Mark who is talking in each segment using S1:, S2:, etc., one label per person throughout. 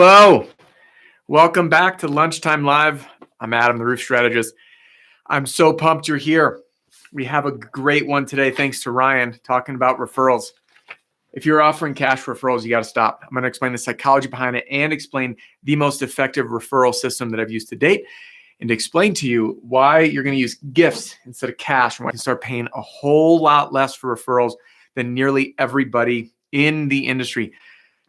S1: Hello, welcome back to Lunchtime Live. I'm Adam, the Roof Strategist. I'm so pumped you're here. We have a great one today, thanks to Ryan, talking about referrals. If you're offering cash referrals, you got to stop. I'm going to explain the psychology behind it and explain the most effective referral system that I've used to date, and to explain to you why you're going to use gifts instead of cash, and why you can start paying a whole lot less for referrals than nearly everybody in the industry.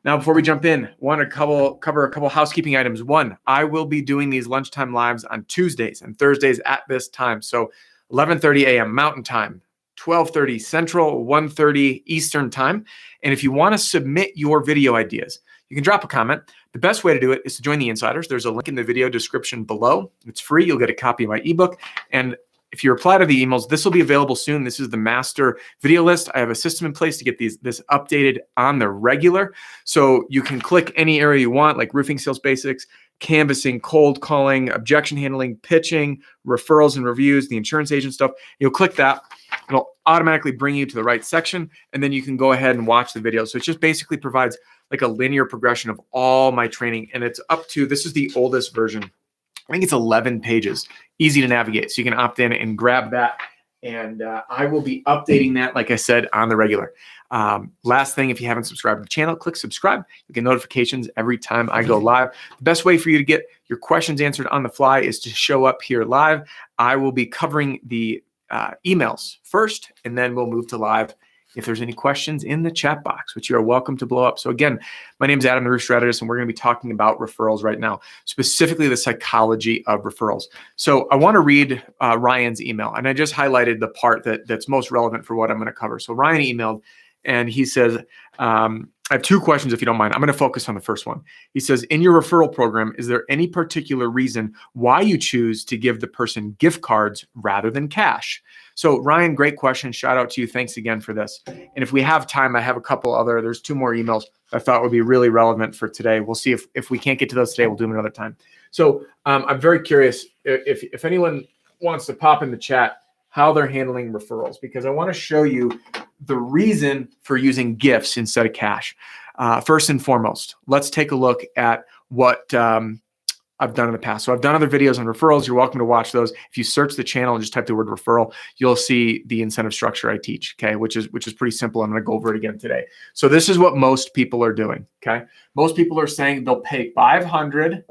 S1: Now, before we jump in, I want to cover a couple housekeeping items. One, I will be doing these lunchtime lives on Tuesdays and Thursdays at this time. So 11:30 a.m. Mountain Time, 12:30 Central, 1:30 Eastern Time. And if you want to submit your video ideas, you can drop a comment. The best way to do it is to join the insiders. There's a link in the video description below. It's free. You'll get a copy of my ebook. And if you reply to the emails, this will be available soon. This is the master video list. I have a system in place to get this updated on the regular. So you can click any area you want, like roofing sales basics, canvassing, cold calling, objection handling, pitching, referrals and reviews, the insurance agent stuff. You'll click that. It'll automatically bring you to the right section, and then you can go ahead and watch the video. So it just basically provides like a linear progression of all my training. And it's up to, this is the oldest version. I think it's 11 pages, easy to navigate. So you can opt in and grab that. And I will be updating that, like I said, on the regular. Last thing, if you haven't subscribed to the channel, click subscribe. You get notifications every time I go live. The best way for you to get your questions answered on the fly is to show up here live. I will be covering the emails first, and then we'll move to live if there's any questions in the chat box, which you are welcome to blow up. So again, my name is Adam, the Roof Strategist, and we're going to be talking about referrals right now, specifically the psychology of referrals. So I want to read Ryan's email, and I just highlighted the part that's most relevant for what I'm going to cover. So Ryan emailed, and he says, I have two questions, if you don't mind. I'm going to focus on the first one. He says, in your referral program, is there any particular reason why you choose to give the person gift cards rather than cash? So Ryan, great question. Shout out to you. Thanks again for this. And if we have time, I have a couple there's two more emails I thought would be really relevant for today. We'll see if we can't get to those today, we'll do them another time. So I'm very curious if anyone wants to pop in the chat how they're handling referrals, because I want to show you the reason for using gifts instead of cash. First and foremost, let's take a look at what I've done in the past. So I've done other videos on referrals. You're welcome to watch those. If you search the channel and just type the word referral, you'll see the incentive structure I teach, okay, which is pretty simple. I'm going to go over it again today. So this is what most people are doing, okay? Most people are saying they'll pay $500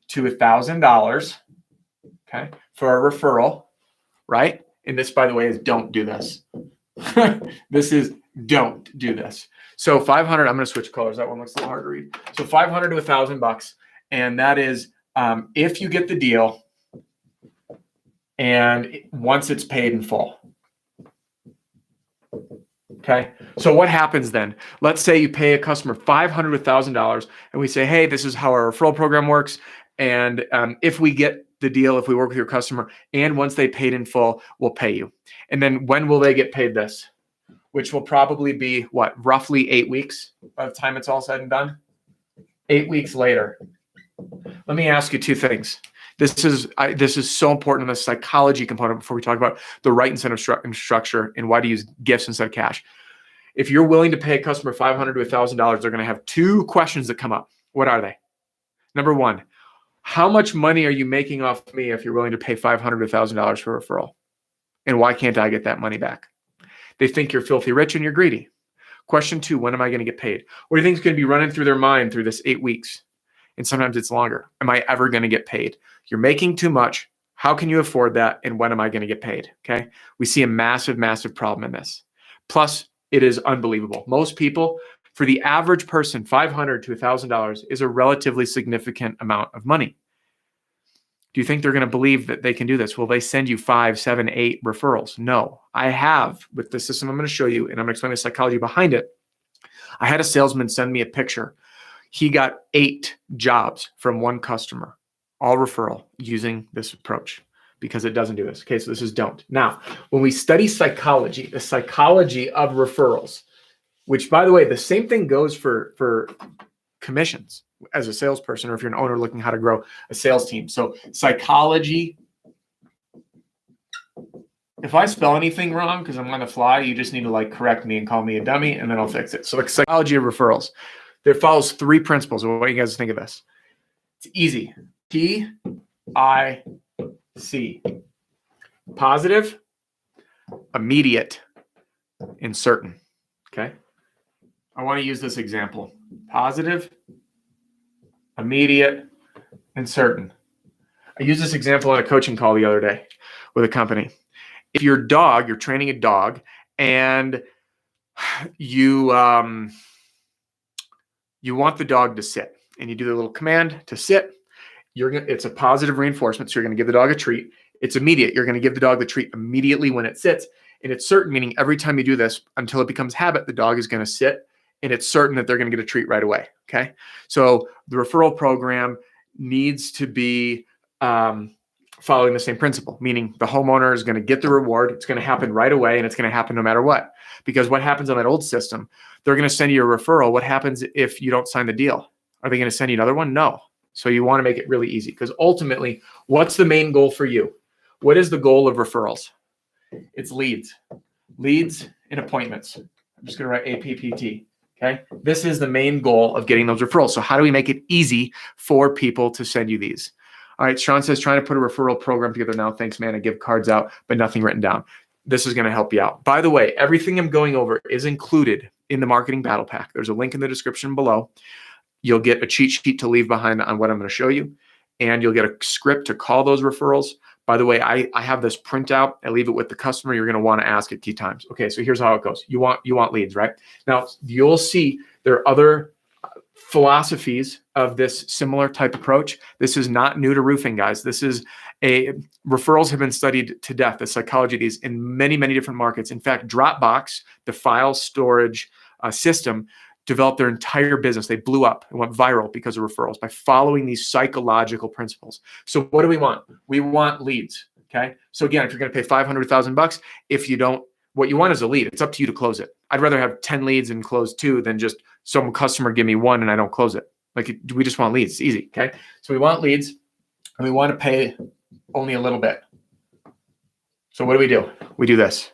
S1: to $1,000, okay, for a referral, right? And this, by the way, is don't do this. This is don't do this. So 500, I'm going to switch colors. That one looks a little hard to read. So 500 to $1,000, and that is if you get the deal and once it's paid in full. Okay. So what happens then? Let's say you pay a customer $500 to $1,000, and we say, hey, this is how our referral program works. And if we get the deal, if we work with your customer, and once they paid in full, we'll pay you. And then when will they get paid this? Which will probably be what, roughly 8 weeks by the time it's all said and done? 8 weeks later. Let me ask you two things. This is so important in the psychology component before we talk about the right incentive structure and why to use gifts instead of cash. If you're willing to pay a customer $500 to $1,000, they're going to have two questions that come up. What are they? Number one, how much money are you making off me if you're willing to pay $500 to $1,000 for a referral? And why can't I get that money back? They think you're filthy rich and you're greedy. Question two, when am I going to get paid? What do you think is going to be running through their mind through this 8 weeks? And sometimes it's longer. Am I ever going to get paid? You're making too much. How can you afford that? And when am I going to get paid? Okay. We see a massive, massive problem in this. Plus, it is unbelievable. Most people, for the average person, $500 to $1,000 is a relatively significant amount of money. Do you think they're going to believe that they can do this? Will they send you 5, 7, 8 referrals? No. I have, with the system I'm going to show you, and I'm going to explain the psychology behind it. I had a salesman send me a picture. He got 8 jobs from one customer, all referral, using this approach, because it doesn't do this. Okay, so this is don't. Now, when we study psychology, the psychology of referrals, which, by the way, the same thing goes for commissions as a salesperson, or if you're an owner looking how to grow a sales team. So psychology, if I spell anything wrong because I'm on the fly, you just need to like correct me and call me a dummy, and then I'll fix it. So the psychology of referrals. that follows three principles. I want you guys to think of this. It's easy. TIC. Positive, immediate, and certain. Okay. I want to use this example. Positive, immediate, and certain. I used this example in a coaching call the other day with a company. If you're training a dog, and you want the dog to sit, and you do the little command to sit, it's a positive reinforcement. So you're going to give the dog a treat. It's immediate. You're going to give the dog the treat immediately when it sits. And it's certain, meaning every time you do this until it becomes habit, the dog is going to sit, and it's certain that they're going to get a treat right away. Okay. So the referral program needs to be following the same principle, meaning the homeowner is going to get the reward. It's going to happen right away, and it's going to happen no matter what. Because what happens on that old system, they're going to send you a referral. What happens if you don't sign the deal? Are they going to send you another one? No. So you want to make it really easy, because ultimately, what's the main goal for you? What is the goal of referrals? It's leads and appointments. I'm just going to write APPT. Okay. This is the main goal of getting those referrals. So how do we make it easy for people to send you these? All right. Sean says, trying to put a referral program together now. Thanks, man. I give cards out, but nothing written down. This is going to help you out. By the way, everything I'm going over is included in the marketing battle pack. There's a link in the description below. You'll get a cheat sheet to leave behind on what I'm going to show you, and you'll get a script to call those referrals. By the way, I have this printout. I leave it with the customer. You're going to want to ask it key times. Okay, so here's how it goes. You want leads, right? Now, you'll see there are other philosophies of this similar type approach. This is not new to roofing, guys. Referrals have been studied to death, the psychology of these, in many, many different markets. In fact, Dropbox, the file storage system, developed their entire business. They blew up and went viral because of referrals by following these psychological principles. So what do we want? We want leads. Okay. So again, if you're going to pay $500,000, if you don't, what you want is a lead. It's up to you to close it. I'd rather have 10 leads and close 2 than just some customer give me 1 and I don't close it. We just want leads. It's easy. Okay. So we want leads, and we want to pay only a little bit. So what do? We do this.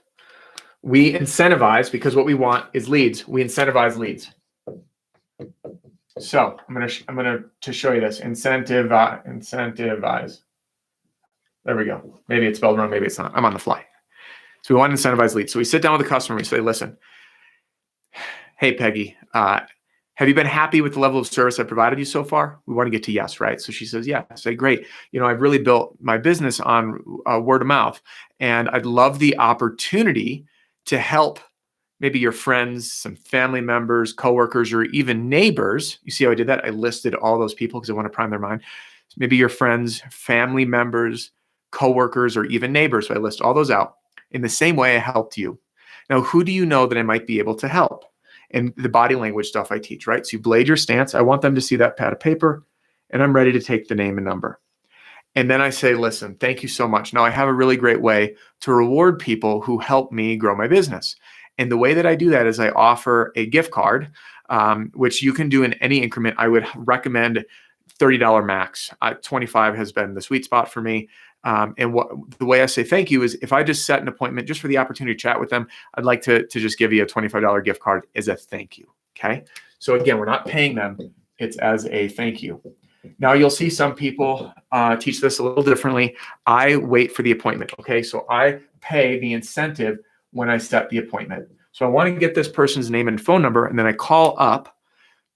S1: We incentivize, because what we want is leads. We incentivize leads. So I'm gonna show you this. Incentivize. There we go. Maybe it's spelled wrong. Maybe it's not. I'm on the fly. So we want to incentivize leads. So we sit down with the customer. We say, listen, hey, Peggy, have you been happy with the level of service I provided you so far? We want to get to yes, right? So she says, yeah. I say, great. I've really built my business on word of mouth, and I'd love the opportunity to help maybe your friends, some family members, coworkers, or even neighbors. You see how I did that? I listed all those people because I want to prime their mind. So maybe your friends, family members, coworkers, or even neighbors. So I list all those out in the same way I helped you. Now, who do you know that I might be able to help? And the body language stuff I teach, right? So you blade your stance. I want them to see that pad of paper, and I'm ready to take the name and number. And then I say, listen, thank you so much. Now I have a really great way to reward people who help me grow my business. And the way that I do that is I offer a gift card, which you can do in any increment. I would recommend $30 max. 25 has been the sweet spot for me. And the way I say thank you is, if I just set an appointment just for the opportunity to chat with them, I'd like to just give you a $25 gift card as a thank you. Okay. So again, we're not paying them. It's as a thank you. Now you'll see some people teach this a little differently. I wait for the appointment. Okay. So I pay the incentive when I set the appointment. So I want to get this person's name and phone number, and then I call up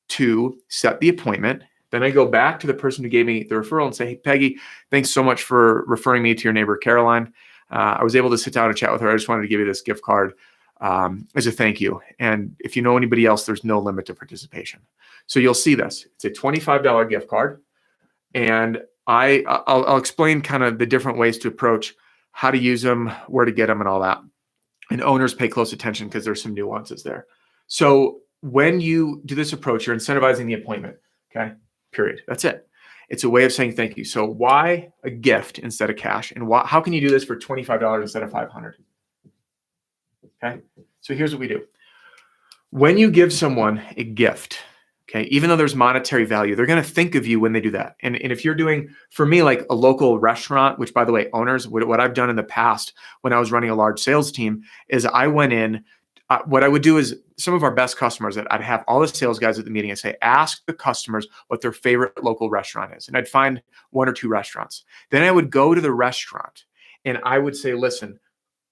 S1: to set the appointment. Then I go back to the person who gave me the referral and say, hey, Peggy, thanks so much for referring me to your neighbor, Caroline. I was able to sit down and chat with her. I just wanted to give you this gift card as a thank you. And if you know anybody else, there's no limit to participation. So you'll see this. It's a $25 gift card. And I'll explain kind of the different ways to approach, how to use them, where to get them, and all that. And owners pay close attention because there's some nuances there. So when you do this approach, you're incentivizing the appointment. Okay, period. That's it. It's a way of saying thank you. So why a gift instead of cash? And how can you do this for $25 instead of $500? Okay, so here's what we do. When you give someone a gift, okay, even though there's monetary value, they're going to think of you when they do that. And if you're doing, for me, like a local restaurant, which, by the way, owners, what I've done in the past when I was running a large sales team is I went in, what I would do is some of our best customers that I'd have all the sales guys at the meeting and say, ask the customers what their favorite local restaurant is. And I'd find 1 or 2 restaurants. Then I would go to the restaurant and I would say, listen,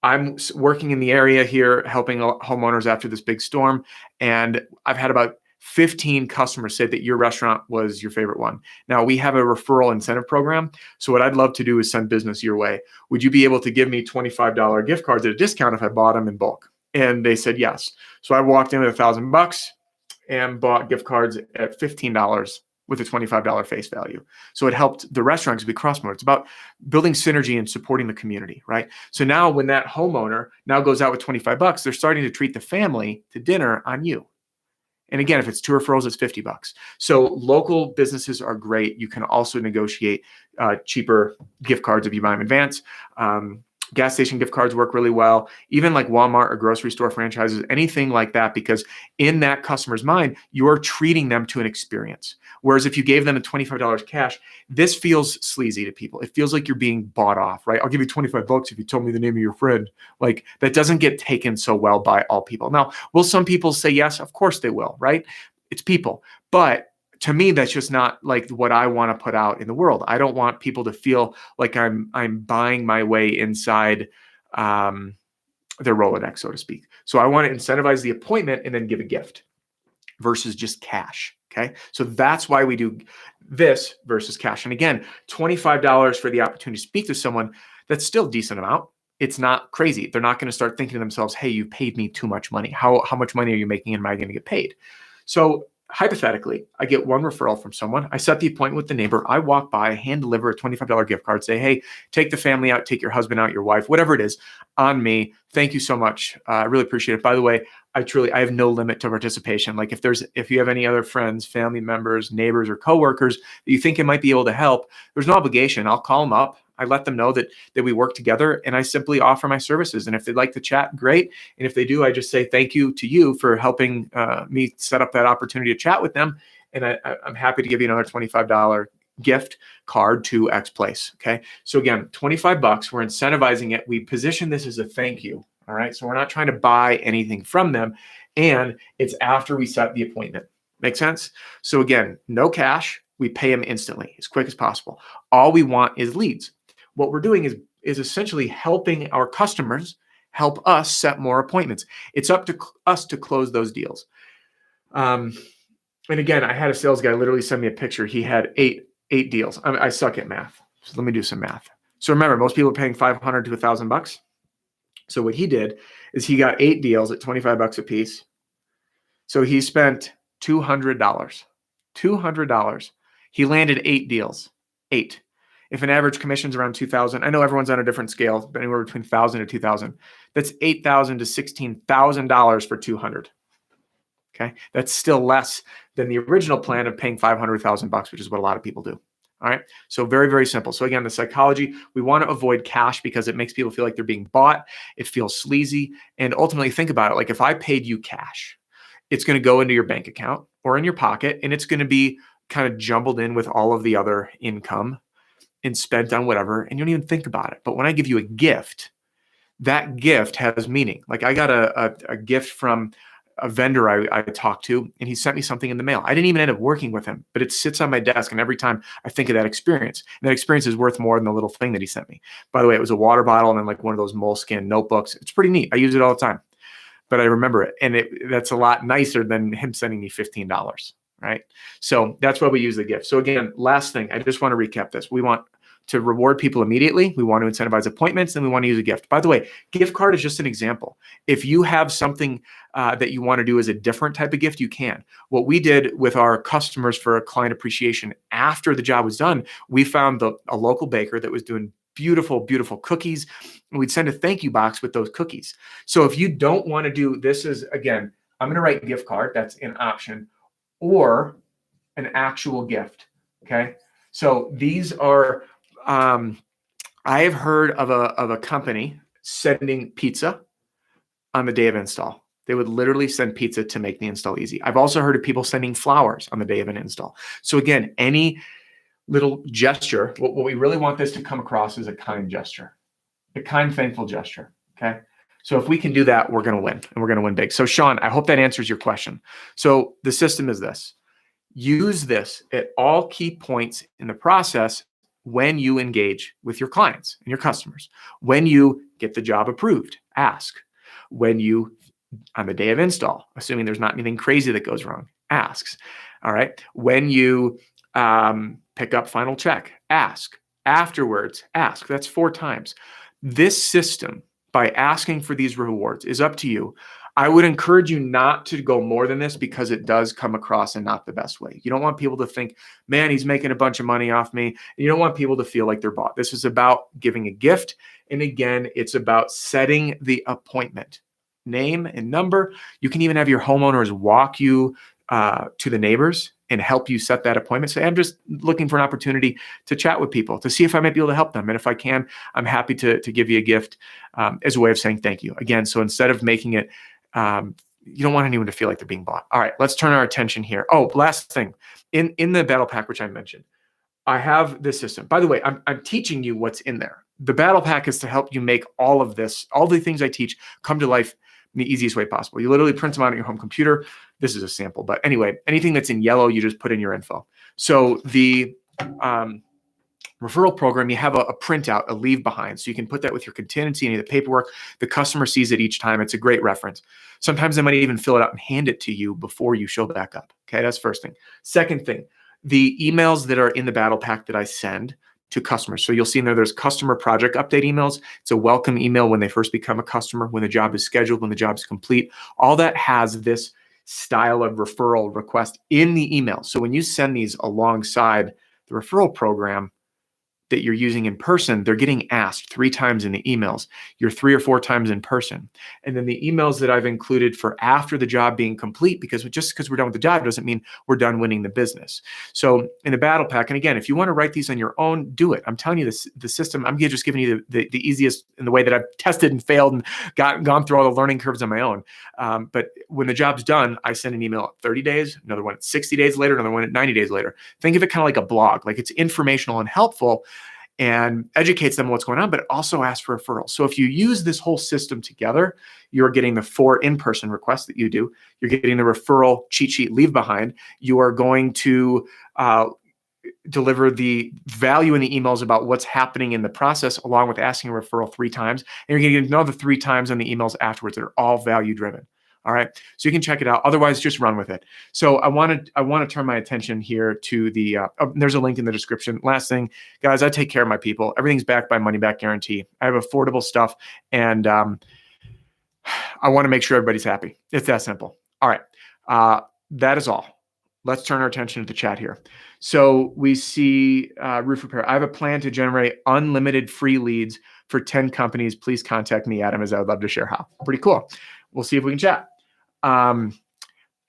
S1: I'm working in the area here, helping homeowners after this big storm. And I've had about 15 customers say that your restaurant was your favorite one. Now we have a referral incentive program. So what I'd love to do is send business your way. Would you be able to give me $25 gift cards at a discount if I bought them in bulk? And they said yes. So I walked in with $1,000 and bought gift cards at $15 with a $25 face value. So it helped the restaurants be cross-promoted. It's about building synergy and supporting the community, right? So now when that homeowner now goes out with $25, they're starting to treat the family to dinner on you. And again, if it's 2 referrals, it's $50. So local businesses are great. You can also negotiate cheaper gift cards if you buy them in advance. Gas station gift cards work really well, even like Walmart or grocery store franchises, anything like that, because in that customer's mind, you're treating them to an experience. Whereas if you gave them a $25 cash, this feels sleazy to people. It feels like you're being bought off, right? I'll give you $25 if you tell me the name of your friend. Like that doesn't get taken so well by all people. Now, will some people say yes? Of course they will, right? It's people. But to me, that's just not like what I want to put out in the world. I don't want people to feel like I'm buying my way inside their Rolodex, so to speak. So I want to incentivize the appointment and then give a gift versus just cash. Okay. So that's why we do this versus cash. And again, $25 for the opportunity to speak to someone, that's still a decent amount. It's not crazy. They're not going to start thinking to themselves, hey, you paid me too much money. How much money are you making and am I going to get paid? So hypothetically, I get 1 referral from someone. I set the appointment with the neighbor. I walk by, hand deliver a $25 gift card, say, hey, take the family out, take your husband out, your wife, whatever it is, on me. Thank you so much. I really appreciate it. By the way, I have no limit to participation. Like if you have any other friends, family members, neighbors, or coworkers that you think it might be able to help, there's no obligation. I'll call them up. I let them know that we work together and I simply offer my services. And if they'd like to chat, great. And if they do, I just say thank you to you for helping me set up that opportunity to chat with them. And I'm happy to give you another $25 gift card to X place. Okay. So again, $25, we're incentivizing it. We position this as a thank you. All right. So we're not trying to buy anything from them. And it's after we set the appointment. Make sense? So again, no cash. We pay them instantly, as quick as possible. All we want is leads. What we're doing is essentially helping our customers help us set more appointments. It's up to us to close those deals. And again, I had a sales guy literally send me a picture. He had eight deals. I suck at math. So let me do some math. So remember, most people are paying $500 to $1,000. So what he did is he got 8 deals at $25 a piece. So he spent $200. $200. He landed 8 deals. 8. If an average commission's around $2,000, I know everyone's on a different scale, but anywhere between $1,000 to $2,000. That's $8,000 to $16,000 for $200. Okay, that's still less than the original plan of paying $500,000, which is what a lot of people do. All right, so very, very simple. So again, the psychology, we want to avoid cash because it makes people feel like they're being bought. It feels sleazy, and ultimately, think about it. Like if I paid you cash, it's going to go into your bank account or in your pocket, and it's going to be kind of jumbled in with all of the other income and spent on whatever, and you don't even think about it. But when I give you a gift, that gift has meaning. Like I got a gift from a vendor I talked to, and he sent me something in the mail. I didn't even end up working with him, but it sits on my desk, and every time I think of that experience, and that experience is worth more than the little thing that he sent me. By the way, it was a water bottle and then like one of those moleskin notebooks. It's pretty neat. I use it all the time, but I remember it, and that's a lot nicer than him sending me $15. Right? So that's why we use the gift. So again, last thing, I just want to recap this. We want to reward people immediately. We want to incentivize appointments, and we want to use a gift. By the way, gift card is just an example. If you have something that you want to do as a different type of gift, you can. What we did with our customers for a client appreciation after the job was done, we found a local baker that was doing beautiful, beautiful cookies, and we'd send a thank you box with those cookies. So if you don't want to do this, is again, I'm going to write gift card. That's an option. Or an actual gift. Okay. So these are, I have heard of a company sending pizza on the day of install. They would literally send pizza to make the install easy. I've also heard of people sending flowers on the day of an install. So again, any little gesture, what we really want this to come across as a kind gesture, a kind, thankful gesture. Okay. So if we can do that, we're going to win, and we're going to win big. So Sean, I hope that answers your question. So the system is this. Use this at all key points in the process when you engage with your clients and your customers. When you get the job approved, ask. When you, on the day of install, assuming there's not anything crazy that goes wrong, asks. All right. When you pick up final check, ask. Afterwards, ask. That's 4 times. This system, by asking for these rewards, is up to you. I would encourage you not to go more than this because it does come across in not the best way. You don't want people to think, man, he's making a bunch of money off me. You don't want people to feel like they're bought. This is about giving a gift. And again, it's about setting the appointment. Name and number. You can even have your homeowners walk you to the neighbors and help you set that appointment. Say, I'm just looking for an opportunity to chat with people to see if I might be able to help them. And if I can, I'm happy to give you a gift as a way of saying thank you. Again, so instead of making it, you don't want anyone to feel like they're being bought. All right, let's turn our attention here. Oh, last thing. In the battle pack, which I mentioned, I have this system. By the way, I'm teaching you what's in there. The battle pack is to help you make all of this, all the things I teach, come to life in the easiest way possible. You literally print them out on your home computer. This is a sample, but anyway, anything that's in yellow, you just put in your info. So the referral program, you have a printout, a leave behind. So you can put that with your contingency, any of the paperwork. The customer sees it each time. It's a great reference. Sometimes they might even fill it out and hand it to you before you show back up. Okay, that's first thing. Second thing, the emails that are in the battle pack that I send to customers. So you'll see in there's customer project update emails. It's a welcome email when they first become a customer, when the job is scheduled, when the job is complete. All that has this style of referral request in the email. So when you send these alongside the referral program that you're using in person, they're getting asked 3 times in the emails. You're 3 or 4 times in person. And then the emails that I've included for after the job being complete, because just because we're done with the job doesn't mean we're done winning the business. So in the battle pack, and again, if you want to write these on your own, do it. I'm telling you this, the system, I'm just giving you the easiest in the way that I've tested and failed and gone through all the learning curves on my own. But when the job's done, I send an email at 30 days, another one at 60 days later, another one at 90 days later. Think of it kind of like a blog, like it's informational and helpful and educates them what's going on, but also asks for referrals. So if you use this whole system together, you're getting the 4 in-person requests that you do. You're getting the referral cheat sheet leave behind. You are going to deliver the value in the emails about what's happening in the process, along with asking a referral 3 times. And you're going to get another 3 times on the emails afterwards that are all value driven. All right, so you can check it out. Otherwise, just run with it. So I want to turn my attention here to the. There's a link in the description. Last thing, guys, I take care of my people. Everything's backed by money back guarantee. I have affordable stuff, and I want to make sure everybody's happy. It's that simple. All right, that is all. Let's turn our attention to the chat here. So we see roof repair. I have a plan to generate unlimited free leads for 10 companies. Please contact me, Adam, as I would love to share how. Pretty cool. We'll see if we can chat.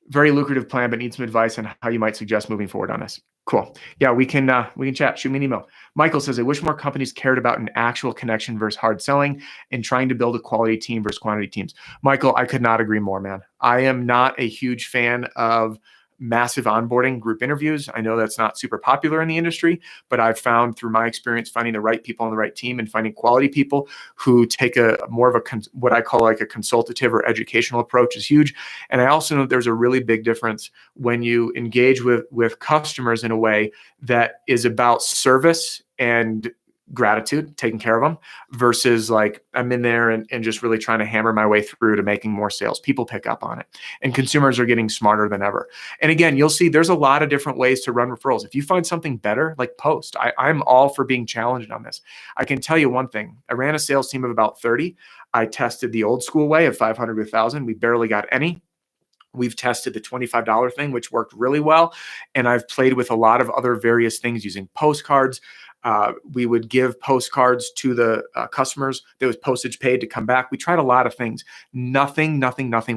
S1: Very lucrative plan, but need some advice on how you might suggest moving forward on this. Cool. Yeah, we can chat. Shoot me an email. Michael says, I wish more companies cared about an actual connection versus hard selling and trying to build a quality team versus quantity teams. Michael, I could not agree more, man. I am not a huge fan of massive onboarding group interviews. I know that's not super popular in the industry, but I've found through my experience finding the right people on the right team and finding quality people who take a more of a what I call like a consultative or educational approach is huge. And I also know there's a really big difference when you engage with customers in a way that is about service and gratitude, taking care of them, versus like I'm in there and just really trying to hammer my way through to making more sales. People pick up on it, and consumers are getting smarter than ever. And again, you'll see there's a lot of different ways to run referrals. If you find something better, like post, I'm all for being challenged on this. I can tell you one thing. I ran a sales team of about 30. I tested the old school way of 500 to 1,000. We barely got any. We've tested the $25 thing, which worked really well. And I've played with a lot of other various things using postcards. We would give postcards to the customers. There was postage paid to come back. We tried a lot of things. Nothing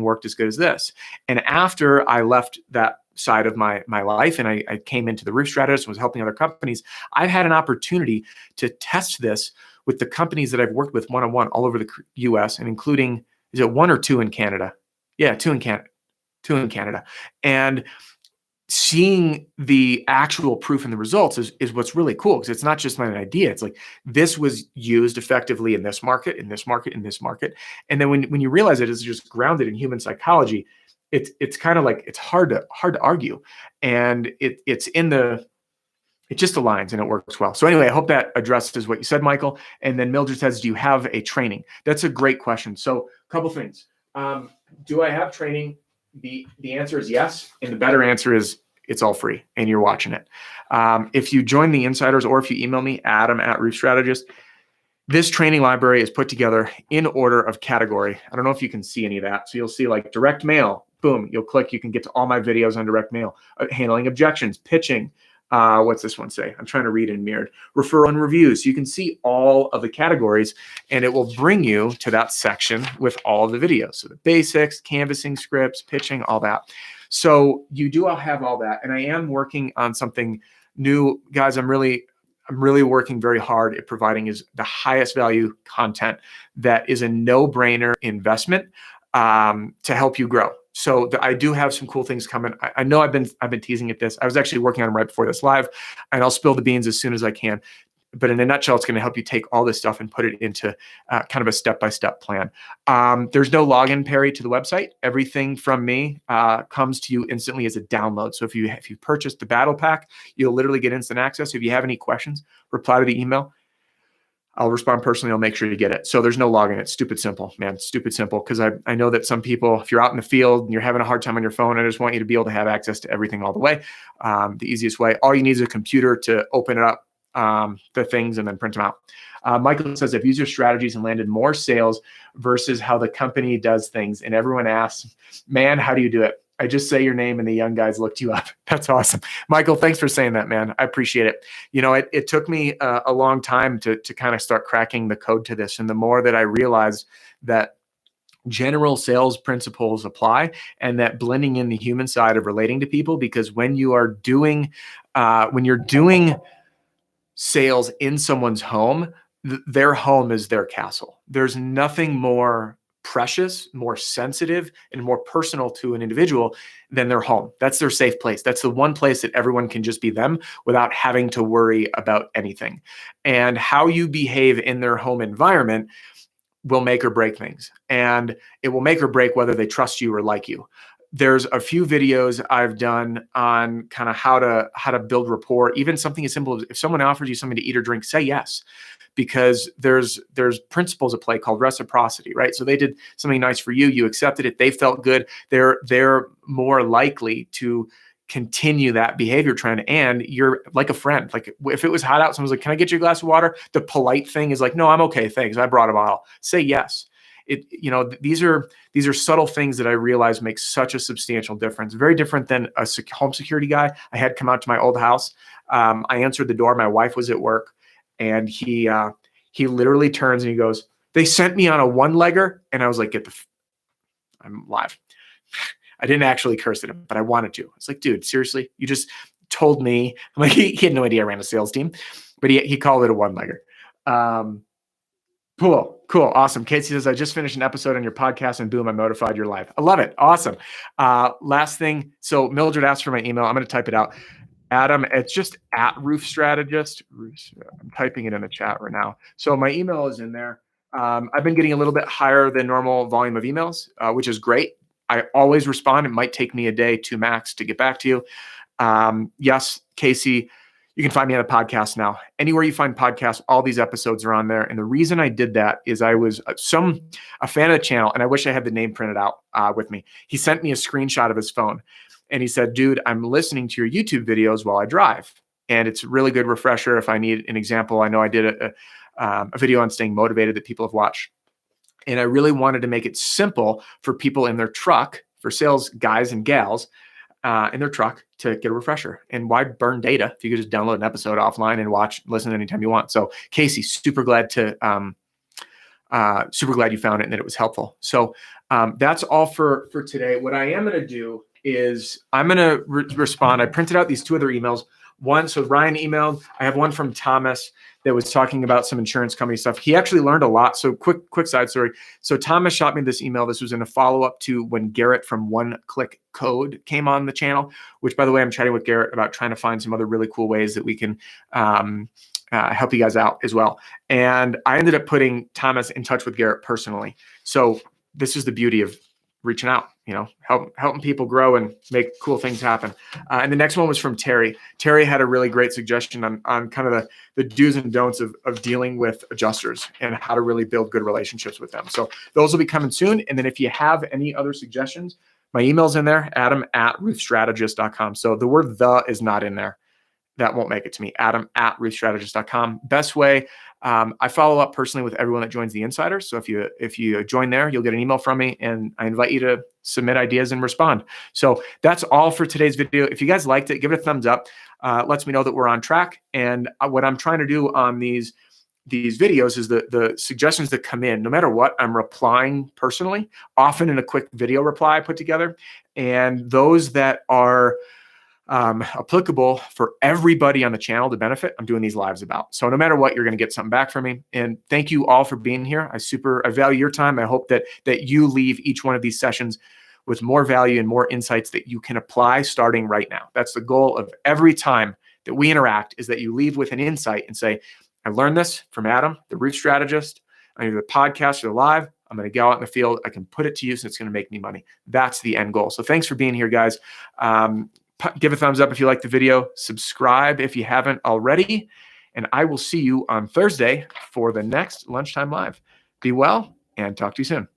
S1: worked as good as this. And after I left that side of my life and I came into the roof strategist and was helping other companies, I've had an opportunity to test this with the companies that I've worked with one-on-one all over the US, and including, is it 1 or 2 in Canada? Yeah, 2 in Canada. And seeing the actual proof and the results is what's really cool, because it's not just my idea. It's like, this was used effectively in this market, in this market, in this market. And then when you realize it is just grounded in human psychology, it's kind of like, it's hard to argue. And it just aligns and it works well. So anyway, I hope that addresses what you said, Michael. And then Mildred says, do you have a training? That's a great question. So a couple things. Do I have training? The answer is yes. And the better answer is it's all free and you're watching it. If you join the insiders, or if you email me, Adam@RoofStrategist, this training library is put together in order of category. I don't know if you can see any of that. So you'll see like direct mail, boom, you'll click, you can get to all my videos on direct mail, handling objections, pitching. What's this one say? I'm trying to read in mirrored. Referral and reviews. You can see all of the categories, and it will bring you to that section with all of the videos. So the basics, canvassing, scripts, pitching, all that. So you do have all that. And I am working on something new. Guys, I'm really working very hard at providing is the highest value content that is a no-brainer investment to help you grow. So I do have some cool things coming. I know I've been teasing at this. I was actually working on them right before this live, and I'll spill the beans as soon as I can. But in a nutshell, it's going to help you take all this stuff and put it into kind of a step-by-step plan. There's no login, Perry, to the website. Everything from me comes to you instantly as a download. So if you purchased the battle pack, you'll literally get instant access. If you have any questions, reply to the email. I'll respond personally. I'll make sure you get it. So there's no login. It's stupid simple, man. Stupid simple. Because I know that some people, if you're out in the field and you're having a hard time on your phone, I just want you to be able to have access to everything all the way. The easiest way. All you need is a computer to open it up, the things, and then print them out. Michael says, I've used your strategies and landed more sales versus how the company does things. And everyone asks, man, how do you do it? I just say your name and the young guys looked you up. That's awesome. Michael, thanks for saying that, man. I appreciate it. You know, it took me a long time to kind of start cracking the code to this. And the more that I realized that general sales principles apply, and that blending in the human side of relating to people, because when you're doing sales in someone's home, their home is their castle. There's nothing more precious, more sensitive, and more personal to an individual than their home. That's their safe place. That's the one place that everyone can just be them without having to worry about anything. And how you behave in their home environment will make or break things. And it will make or break whether they trust you or like you. There's a few videos I've done on kind of how to build rapport. Even something as simple as if someone offers you something to eat or drink, say yes. Because there's principles at play called reciprocity, right? So they did something nice for you, you accepted it, they felt good, they're more likely to continue that behavior trend, and you're like a friend. Like if it was hot out, someone's like, can I get you a glass of water? The polite thing is like, no, I'm okay, thanks, I brought a bottle. Say yes. These are subtle things that I realize make such a substantial difference. Very different than a home security guy I had come out to my old house. I answered the door, my wife was at work. And he literally turns and he goes, they sent me on a one-legger. And I was like, I'm live. I didn't actually curse at him, but I wanted to. It's like, dude, seriously? You just told me. I'm like, he had no idea I ran a sales team, but he called it a one-legger. Cool. Awesome. Casey says, I just finished an episode on your podcast and boom, I'm notified you're live. I love it. Awesome. Last thing. So Mildred asked for my email. I'm going to type it out. Adam, it's just @RoofStrategist. I'm typing it in the chat right now. So my email is in there. I've been getting a little bit higher than normal volume of emails, which is great. I always respond. It might take me a day, 2 max, to get back to you. Yes, Casey, you can find me on a podcast now. Anywhere you find podcasts, all these episodes are on there. And the reason I did that is I was a fan of the channel, and I wish I had the name printed out with me. He sent me a screenshot of his phone. And he said, dude, I'm listening to your YouTube videos while I drive. And it's a really good refresher if I need an example. I know I did a video on staying motivated that people have watched. And I really wanted to make it simple for people in their truck, for sales guys and gals in their truck, to get a refresher. And why burn data if you could just download an episode offline and listen anytime you want. So Casey, super glad you found it and that it was helpful. So that's all for today. What I am going to do is I'm going to respond. I printed out these 2 other emails. One, so Ryan emailed. I have one from Thomas. that was talking about some insurance company stuff. He actually learned a lot. So quick side story. So Thomas shot me this email. This was in a follow-up to when Garrett from One Click Code came on the channel, which, by the way, I'm chatting with Garrett about trying to find some other really cool ways that we can help you guys out as well. And I ended up putting Thomas in touch with Garrett personally. So this is the beauty of reaching out, helping people grow and make cool things happen. And the next one was from Terry. Terry had a really great suggestion on kind of the do's and don'ts of dealing with adjusters and how to really build good relationships with them. So those will be coming soon. And then if you have any other suggestions, my email's in there, adam@roofstrategist.com. So the word "the" is not in there. That won't make it to me. adam@roofstrategist.com. Best way. I follow up personally with everyone that joins the Insider. So if you join there, you'll get an email from me, and I invite you to submit ideas and respond. So that's all for today's video. If you guys liked it, give it a thumbs up. Lets me know that we're on track. And what I'm trying to do on these videos is the suggestions that come in, no matter what, I'm replying personally, often in a quick video reply I put together. And those that are applicable for everybody on the channel to benefit, I'm doing these lives about. So no matter what, you're going to get something back from me. And thank you all for being here. I value your time. I hope that you leave each one of these sessions with more value and more insights that you can apply starting right now. That's the goal of every time that we interact, is that you leave with an insight and say, I learned this from Adam, the roof strategist, either the podcast or the live. I'm going to go out in the field. I can put it to use, and it's going to make me money. That's the end goal. So thanks for being here, guys. Give a thumbs up if you like the video. Subscribe if you haven't already. And I will see you on Thursday for the next Lunchtime Live. Be well, and talk to you soon.